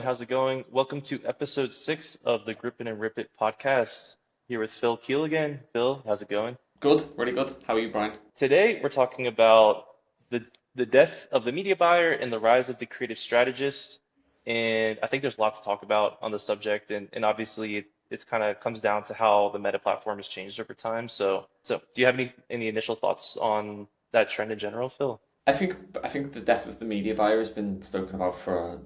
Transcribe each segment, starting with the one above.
How's it going? Welcome to episode 6 of the Grip It and Rip It podcast. Here with Phil Keel again. Phil, how's it going? Good, really good. How are you, Brian? Today we're talking about the death of the media buyer and the rise of the creative strategist. And I think there's lots to talk about on the subject. And obviously it's kind of comes down to how the meta platform has changed over time. So do you have any initial thoughts on that trend in general, Phil? I think the death of the media buyer has been spoken about for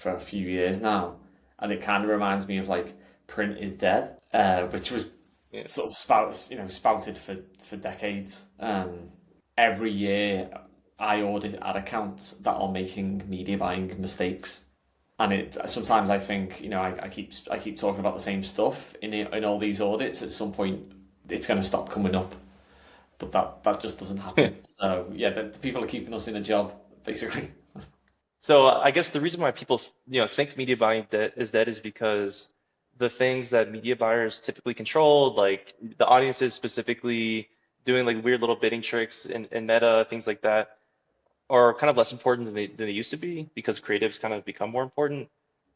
a few years now, and it kind of reminds me of like print is dead, which was Yeah. sort of spouted for decades. Every year, I audit ad accounts that are making media buying mistakes, and it sometimes I think I keep talking about the same stuff in all these audits. At some point, it's going to stop coming up. But that just doesn't happen. So yeah, the people are keeping us in a job, basically. So I guess the reason why people, think media buying is dead is because the things that media buyers typically control, like the audiences specifically doing like weird little bidding tricks in meta, things like that, are kind of less important than they used to be because creatives kind of become more important.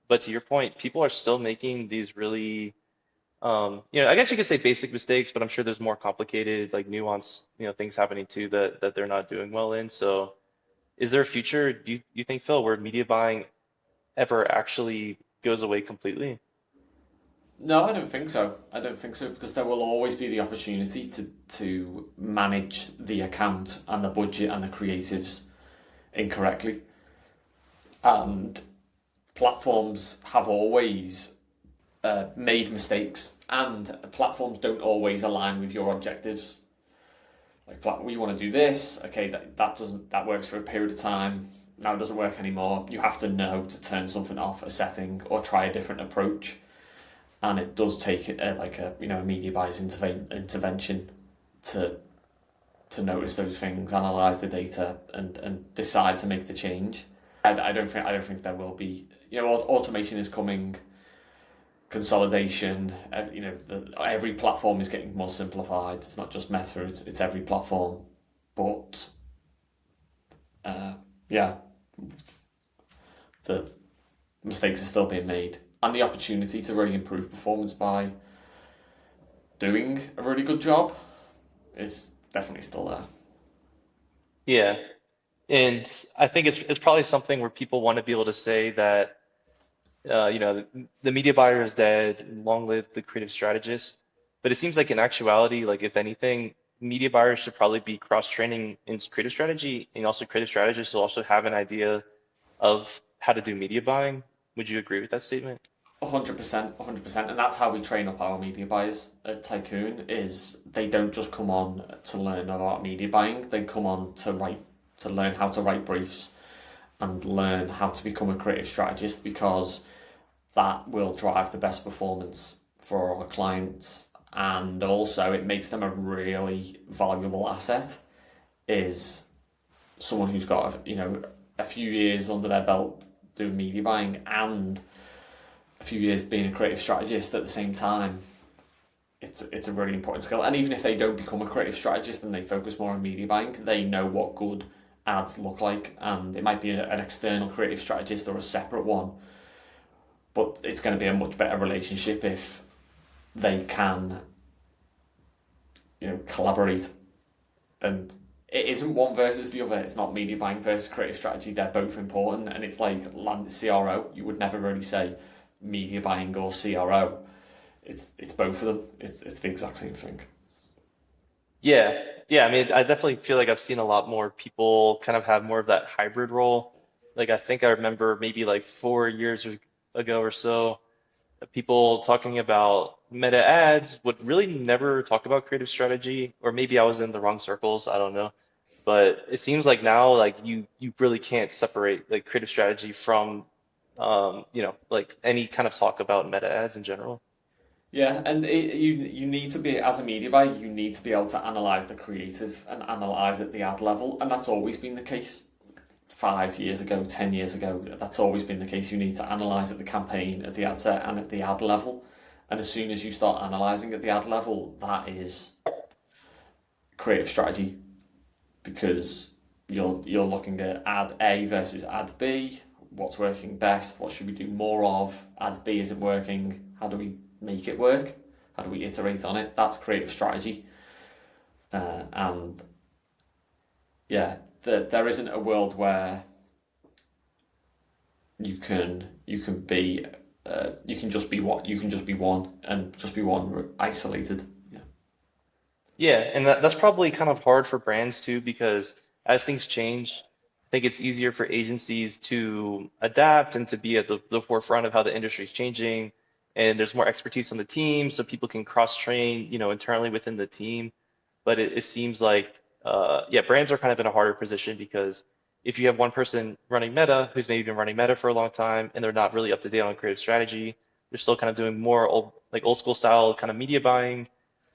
But to your point, people are still making these really, I guess you could say basic mistakes, but I'm sure there's more complicated, like nuanced, things happening too that they're not doing well in. So. Is there a future, do you think, Phil, where media buying ever actually goes away completely? No, I don't think so. I don't think so because there will always be the opportunity to manage the account and the budget and the creatives incorrectly. And platforms have always made mistakes, and platforms don't always align with your objectives. Like we want to do this, okay, that works for a period of time. Now it doesn't work anymore. You have to know to turn something off, a setting, or try a different approach. And it does take a media buyer's intervention to notice those things, analyze the data, and decide to make the change. I don't think there will be. Automation is coming, consolidation. Every platform is getting more simplified. It's not just Meta; it's every platform. But yeah, the mistakes are still being made, and the opportunity to really improve performance by doing a really good job is definitely still there. Yeah. And I think it's probably something where people want to be able to say that, the media buyer is dead, long live the creative strategist. But it seems like in actuality, like if anything, media buyers should probably be cross-training in creative strategy, and also creative strategists will also have an idea of how to do media buying. Would you agree with that statement? 100%, 100%, and that's how we train up our media buyers at Tycoon. Is they don't just come on to learn about media buying; they come on to learn how to write briefs and learn how to become a creative strategist because that will drive the best performance for our clients, and also it makes them a really valuable asset. Is someone who's got a few years under their belt doing media buying and a few years being a creative strategist at the same time. It's a really important skill. And even if they don't become a creative strategist and they focus more on media buying, they know what good ads look like. And it might be an external creative strategist or a separate one, but it's going to be a much better relationship if they can, collaborate. And it isn't one versus the other. It's not media buying versus creative strategy. They're both important. And it's like CRO. You would never really say media buying or CRO. It's both of them. It's the exact same thing. Yeah. Yeah. I mean, I definitely feel like I've seen a lot more people kind of have more of that hybrid role. Like I think I remember maybe like 4 years ago or so, people talking about meta ads would really never talk about creative strategy, or maybe I was in the wrong circles, I don't know. But it seems like now, like you really can't separate like creative strategy from, like any kind of talk about meta ads in general. Yeah, and you need to be, as a media buyer, you need to be able to analyze the creative and analyze at the ad level, and that's always been the case. 5 years ago, 10 years ago, that's always been the case. You need to analyze at the campaign, at the ad set, and at the ad level. And as soon as you start analyzing at the ad level, that is creative strategy because you're looking at ad A versus ad B. what's working best, what should we do more of, ad B isn't working, how do we make it work, how do we iterate on it. That's creative strategy. And yeah, there isn't a world where you can just be what you can just be one and just be one isolated. Yeah. Yeah, and that's probably kind of hard for brands too, because as things change, I think it's easier for agencies to adapt and to be at the forefront of how the industry is changing. And there's more expertise on the team, so people can cross-train, internally within the team. But it seems like, yeah, brands are kind of in a harder position because if you have one person running Meta who's maybe been running Meta for a long time and they're not really up to date on creative strategy, they're still kind of doing more old school style kind of media buying,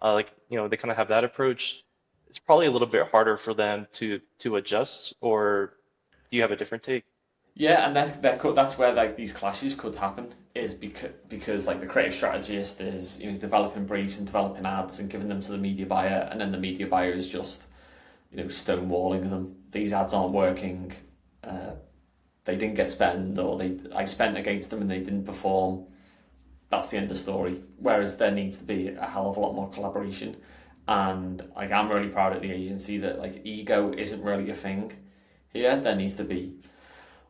they kind of have that approach. It's probably a little bit harder for them to adjust, or do you have a different take? Yeah, and that's where like these clashes could happen is because like the creative strategist is developing briefs and developing ads and giving them to the media buyer, and then the media buyer is just stonewalling them. These ads aren't working. Uh, they didn't get spent, or I spent against them and they didn't perform. That's the end of story. Whereas there needs to be a hell of a lot more collaboration, and like I'm really proud of the agency that like ego isn't really a thing here. There needs to be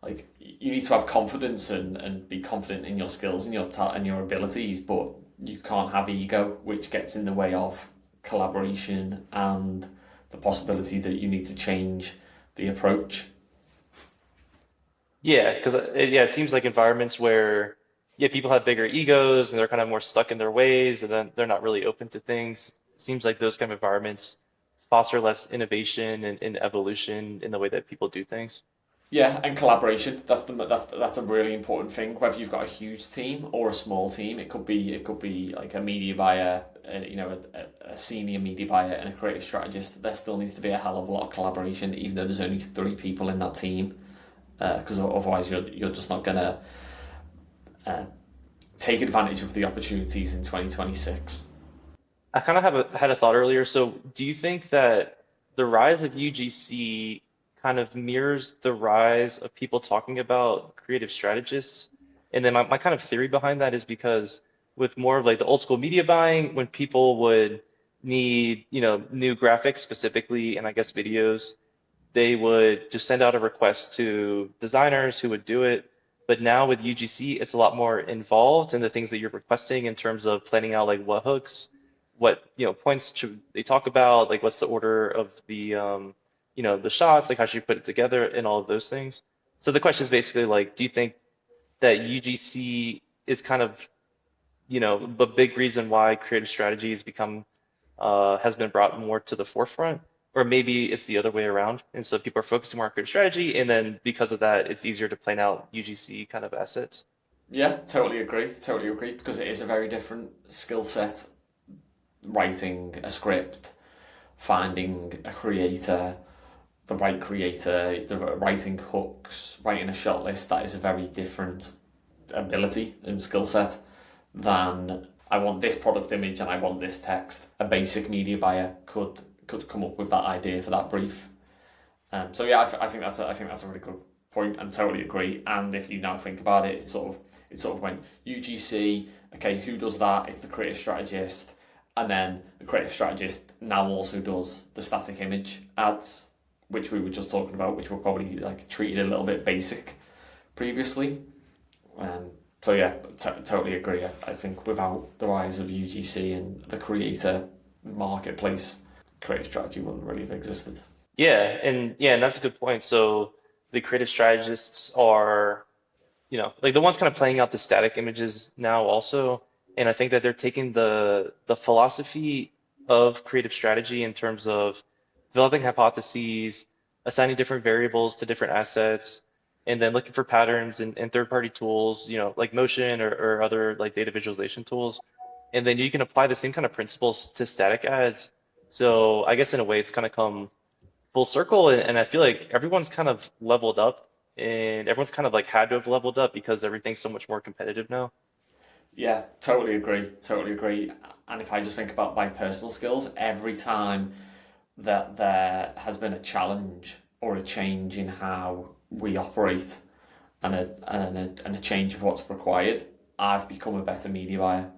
like you need to have confidence and be confident in your skills and and your abilities, but you can't have ego, which gets in the way of collaboration and the possibility that you need to change the approach. Yeah, because it seems like environments where people have bigger egos and they're kind of more stuck in their ways, and then they're not really open to things. It seems like those kind of environments foster less innovation and evolution in the way that people do things. Yeah, and collaboration. That's a really important thing. Whether you've got a huge team or a small team, it could be like a media buyer, a senior media buyer and a creative strategist. There still needs to be a hell of a lot of collaboration, even though there's only three people in that team. Because otherwise you're just not gonna uh, take advantage of the opportunities in 2026. I kind of had a thought earlier. So, do you think that the rise of UGC kind of mirrors the rise of people talking about creative strategists? And then my kind of theory behind that is because with more of like the old school media buying, when people would need, new graphics specifically, and I guess videos, they would just send out a request to designers who would do it. But now with UGC, it's a lot more involved in the things that you're requesting in terms of planning out like what hooks, what points should they talk about, like what's the order of the shots, like how should you put it together, and all of those things. So the question is basically like, do you think that UGC is kind of the big reason why creative strategy has been brought more to the forefront, or maybe it's the other way around, and so people are focusing more on creative strategy, and then because of that, it's easier to plan out UGC kind of assets. Yeah, totally agree. Totally agree because it is a very different skill set. Writing a script, finding a creator, writing hooks, writing a shot list. That is a very different ability and skill set than I want this product image and I want this text. A basic media buyer could come up with that idea for that brief. So yeah, I think that's a really good point and totally agree. And if you now think about it, it sort of went UGC. Okay, who does that? It's the creative strategist, and then the creative strategist now also does the static image ads, which we were just talking about, which were probably like treated a little bit basic previously. So yeah, totally agree. I think without the rise of UGC and the creator marketplace, creative strategy wouldn't really have existed. Yeah, and that's a good point. So the creative strategists are, like the ones kind of playing out the static images now also. And I think that they're taking the philosophy of creative strategy in terms of developing hypotheses, assigning different variables to different assets, and then looking for patterns in third-party tools, like Motion or other like data visualization tools. And then you can apply the same kind of principles to static ads. So I guess in a way it's kind of come full circle, and I feel like everyone's kind of leveled up, and everyone's kind of like had to have leveled up because everything's so much more competitive now. Yeah, totally agree. Totally agree. And if I just think about my personal skills, every time there has been a challenge or a change in how we operate, and a change of what's required, I've become a better media buyer.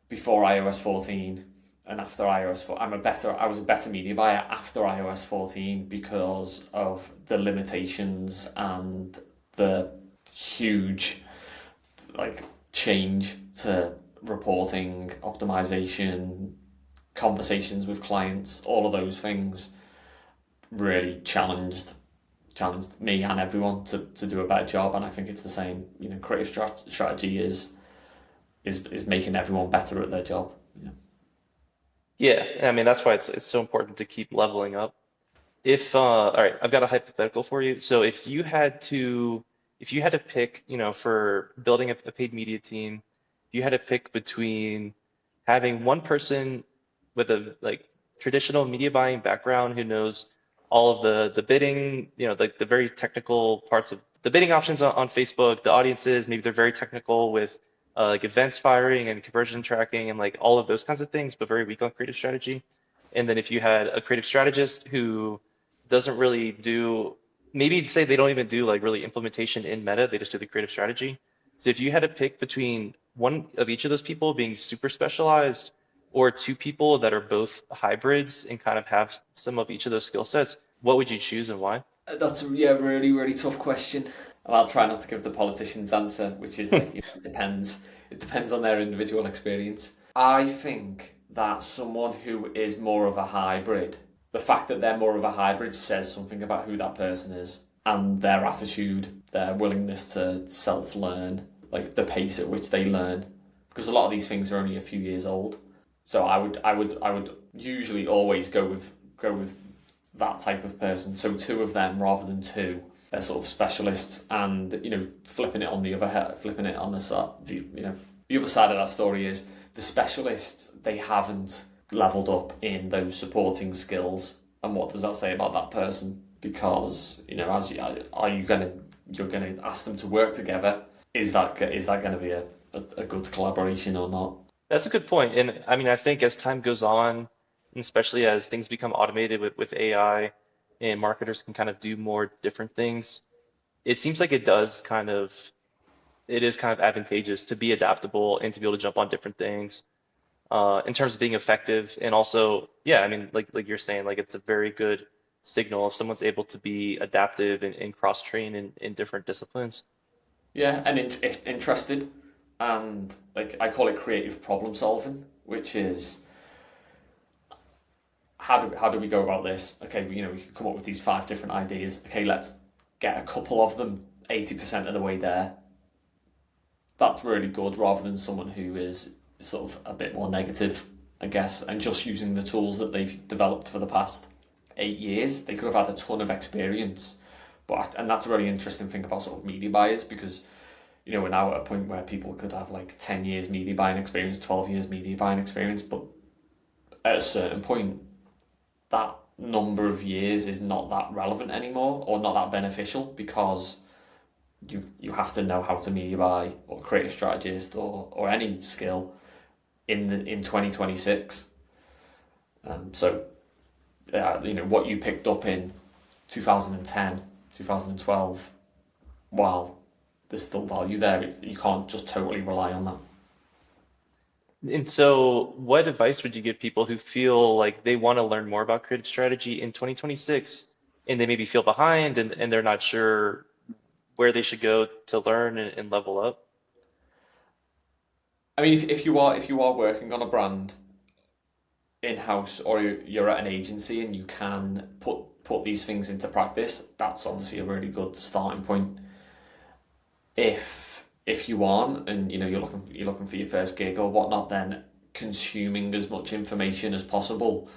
Before iOS 14 and after iOS 4, I was a better media buyer after iOS 14 because of the limitations and the huge like change to reporting, optimization, conversations with clients, all of those things really challenged me and everyone to do a better job. And I think it's the same. Creative strategy is making everyone better at their job. Yeah. Yeah, I mean that's why it's so important to keep leveling up. If all right, I've got a hypothetical for you. So if you had to pick, for building a paid media team, if you had to pick between having one person with a like traditional media buying background who knows all of the bidding, like the very technical parts of the bidding options on Facebook, the audiences, maybe they're very technical with like events firing and conversion tracking and like all of those kinds of things, but very weak on creative strategy. And then if you had a creative strategist who doesn't really do, maybe say they don't even do like really implementation in Meta, they just do the creative strategy. So if you had to pick between one of each of those people being super specialized or two people that are both hybrids and kind of have some of each of those skill sets, what would you choose and why? That's a really, really tough question. And I'll try not to give the politician's answer, which is like, it depends. It depends on their individual experience. I think that someone who is more of a hybrid, the fact that they're more of a hybrid says something about who that person is and their attitude, their willingness to self-learn, like the pace at which they learn. Because a lot of these things are only a few years old. So I would usually always go with that type of person. So two of them rather than two. They're sort of specialists, and flipping it on the other head, flipping it on the side. The other side of that story is the specialists. They haven't leveled up in those supporting skills, and what does that say about that person? Because as you, are you you're gonna ask them to work together? Is that going to be a good collaboration or not? That's a good point. And I mean, I think as time goes on, and especially as things become automated with AI and marketers can kind of do more different things, it seems like it is kind of advantageous to be adaptable and to be able to jump on different things in terms of being effective. And also, yeah, I mean, like you're saying, like it's a very good signal if someone's able to be adaptive and cross-train in different disciplines. Yeah, and interested, and like I call it creative problem solving, which is how do we go about this? Okay, we could come up with these five different ideas. Okay, let's get a couple of them 80% of the way there. That's really good, rather than someone who is sort of a bit more negative, I guess, and just using the tools that they've developed for the past 8 years. They could have had a ton of experience, and that's a really interesting thing about sort of media buyers, because we're now at a point where people could have like 10 years media buying experience, 12 years media buying experience, but at a certain point, that number of years is not that relevant anymore or not that beneficial, because you have to know how to media buy or creative strategist or any skill in 2026. So what you picked up in 2010, 2012, while there's still value there, you can't just totally rely on that. And so, what advice would you give people who feel like they want to learn more about creative strategy in 2026 and they maybe feel behind and they're not sure where they should go to learn and level up? I mean, if you are working on a brand in house, or you're at an agency and you can put these things into practice, that's obviously a really good starting point. If you aren't, and you're looking for your first gig or whatnot, then consuming as much information as possible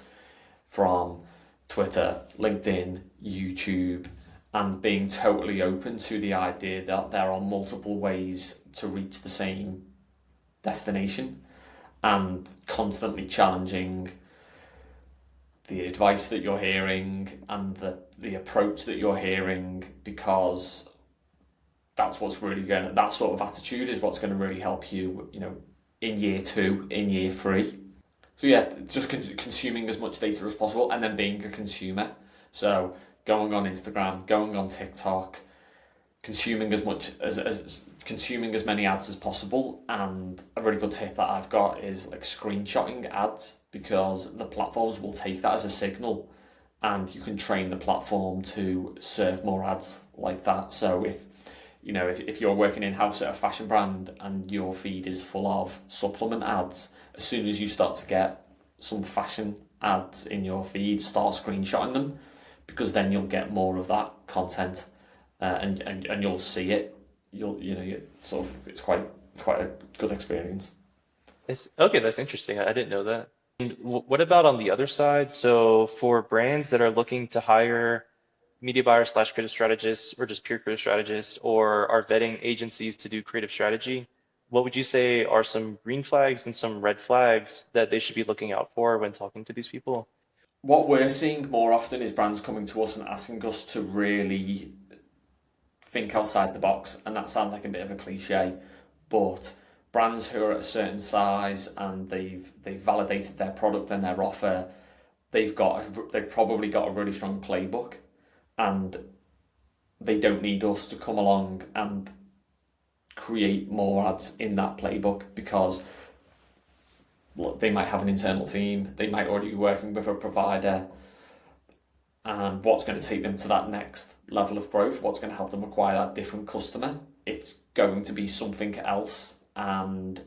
from Twitter, LinkedIn, YouTube, and being totally open to the idea that there are multiple ways to reach the same destination, and constantly challenging the advice that you're hearing and the approach that you're hearing, because that sort of attitude is what's going to really help you, in year two, in year three. So yeah, just consuming as much data as possible, and then being a consumer. So going on Instagram, going on TikTok, consuming as much as consuming as many ads as possible. And a really good tip that I've got is like screenshotting ads, because the platforms will take that as a signal, and you can train the platform to serve more ads like that. So if you're working in house at a fashion brand and your feed is full of supplement ads, as soon as you start to get some fashion ads in your feed, start screenshotting them, because then you'll get more of that content, and you'll see it. It's quite a good experience. It's okay, that's interesting. I didn't know that. And what about on the other side? So for brands that are looking to hire media buyers slash creative strategists or just pure creative strategists or are vetting agencies to do creative strategy, what would you say are some green flags and some red flags that they should be looking out for when talking to these people? What we're seeing more often is brands coming to us and asking us to really think outside the box, and that sounds like a bit of a cliche, but brands who are at a certain size and they've validated their product and their offer, they've probably got a really strong playbook, and they don't need us to come along and create more ads in that playbook, because look, they might have an internal team, they might already be working with a provider, and what's going to take them to that next level of growth, what's going to help them acquire that different customer, it's going to be something else. And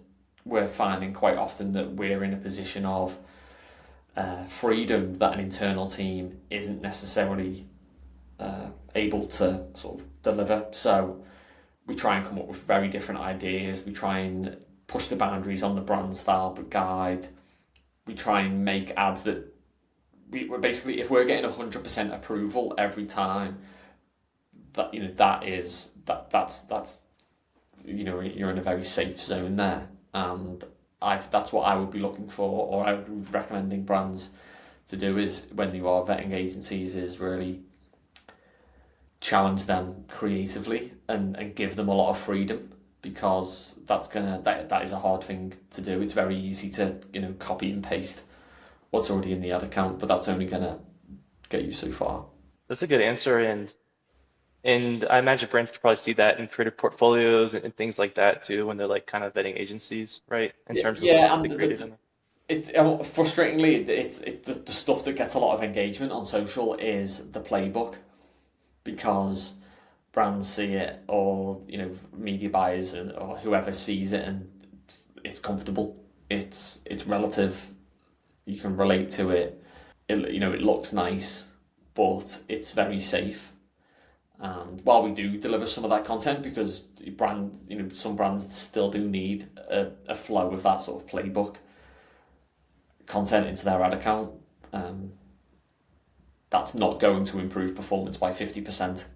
we're finding quite often that we're in a position of freedom that an internal team isn't necessarily able to sort of deliver. So we try and come up with very different ideas. We try and push the boundaries on the brand style guide. We try and make ads that we're basically, if we're getting 100% approval every time, that's you're in a very safe zone there. And that's what I would be looking for, or I would be recommending brands to do, is when you are vetting agencies, is really challenge them creatively and give them a lot of freedom, because that is a hard thing to do. It's very easy to copy and paste what's already in the ad account, but that's only gonna get you so far. That's a good answer, and I imagine brands could probably see that in creative portfolios and things like that too when they're like kind of vetting agencies, right? In Yeah, terms of yeah, the and creative and frustratingly, the stuff that gets a lot of engagement on social is the playbook, because brands see it, or media buyers or whoever sees it, and it's comfortable. It's relative. You can relate to it. It looks nice, but it's very safe. And while we do deliver some of that content, because some brands still do need a flow of that sort of playbook content into their ad account, that's not going to improve performance by 50%.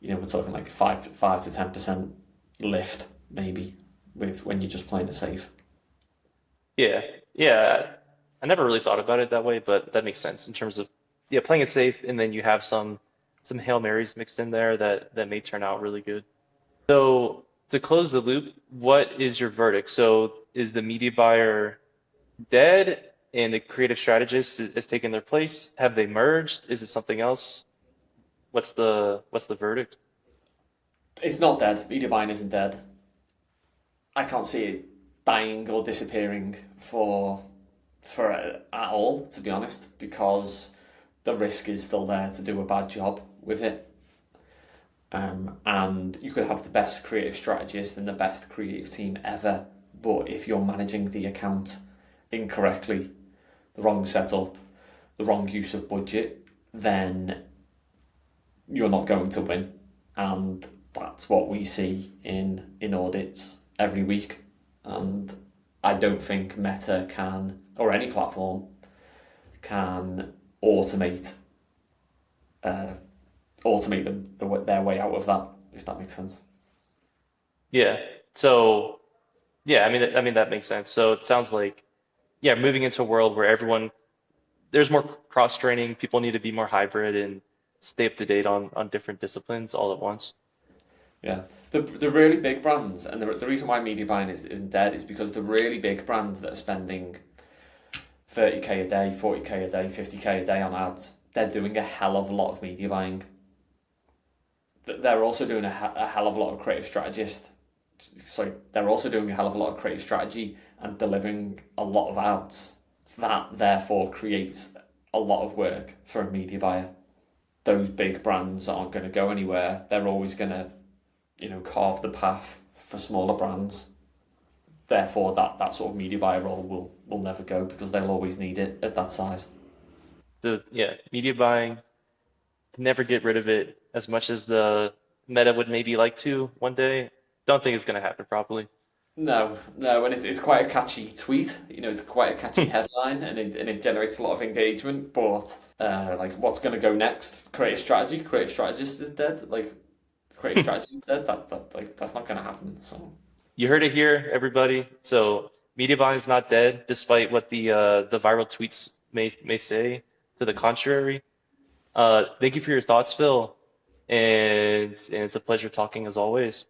We're talking like 5 to 10% lift, maybe, with when you're just playing it safe. yeah, yeah. I never really thought about it that way, but that makes sense in terms of yeah, playing it safe, and then you have some Hail Marys mixed in there that may turn out really good. So to close the loop, what is your verdict? So is the media buyer dead and the creative strategist is taking their place? Have they merged? Is it something else? What's the verdict? It's not dead. Media buying isn't dead. I can't see it dying or disappearing for at all, to be honest, because the risk is still there to do a bad job with it. And you could have the best creative strategist and the best creative team ever, but if you're managing the account incorrectly, the wrong setup, the wrong use of budget, then you're not going to win. And that's what we see in audits every week. And I don't think Meta can, or any platform can automate uh, their way out of that, if that makes sense. Yeah. So yeah, I mean that makes sense. So it sounds like yeah, moving into a world where everyone there's more cross training, people need to be more hybrid and stay up to date on different disciplines all at once. Yeah, the really big brands, and the reason why media buying isn't dead is because the really big brands that are spending 30k a day, 40k a day, 50k a day on ads, they're doing a hell of a lot of media buying. they're also doing a hell of a lot of creative strategist. Sorry, they're also doing a hell of a lot of creative strategy and delivering a lot of ads. That therefore creates a lot of work for a media buyer. Those big brands aren't going to go anywhere. They're always going to, carve the path for smaller brands. Therefore, that sort of media buyer role will never go because they'll always need it at that size. So yeah, media buying, never get rid of it as much as the meta would maybe like to one day. Don't think it's gonna happen probably. No, no, and it's quite a catchy tweet. It's quite a catchy headline, and it generates a lot of engagement. But like, what's going to go next? Creative strategy, creative strategist is dead. Like, creative strategy is dead. That's not going to happen. So You heard it here, everybody. So media buying is not dead, despite what the viral tweets may say to the contrary. Thank you for your thoughts, Phil, and it's a pleasure talking as always.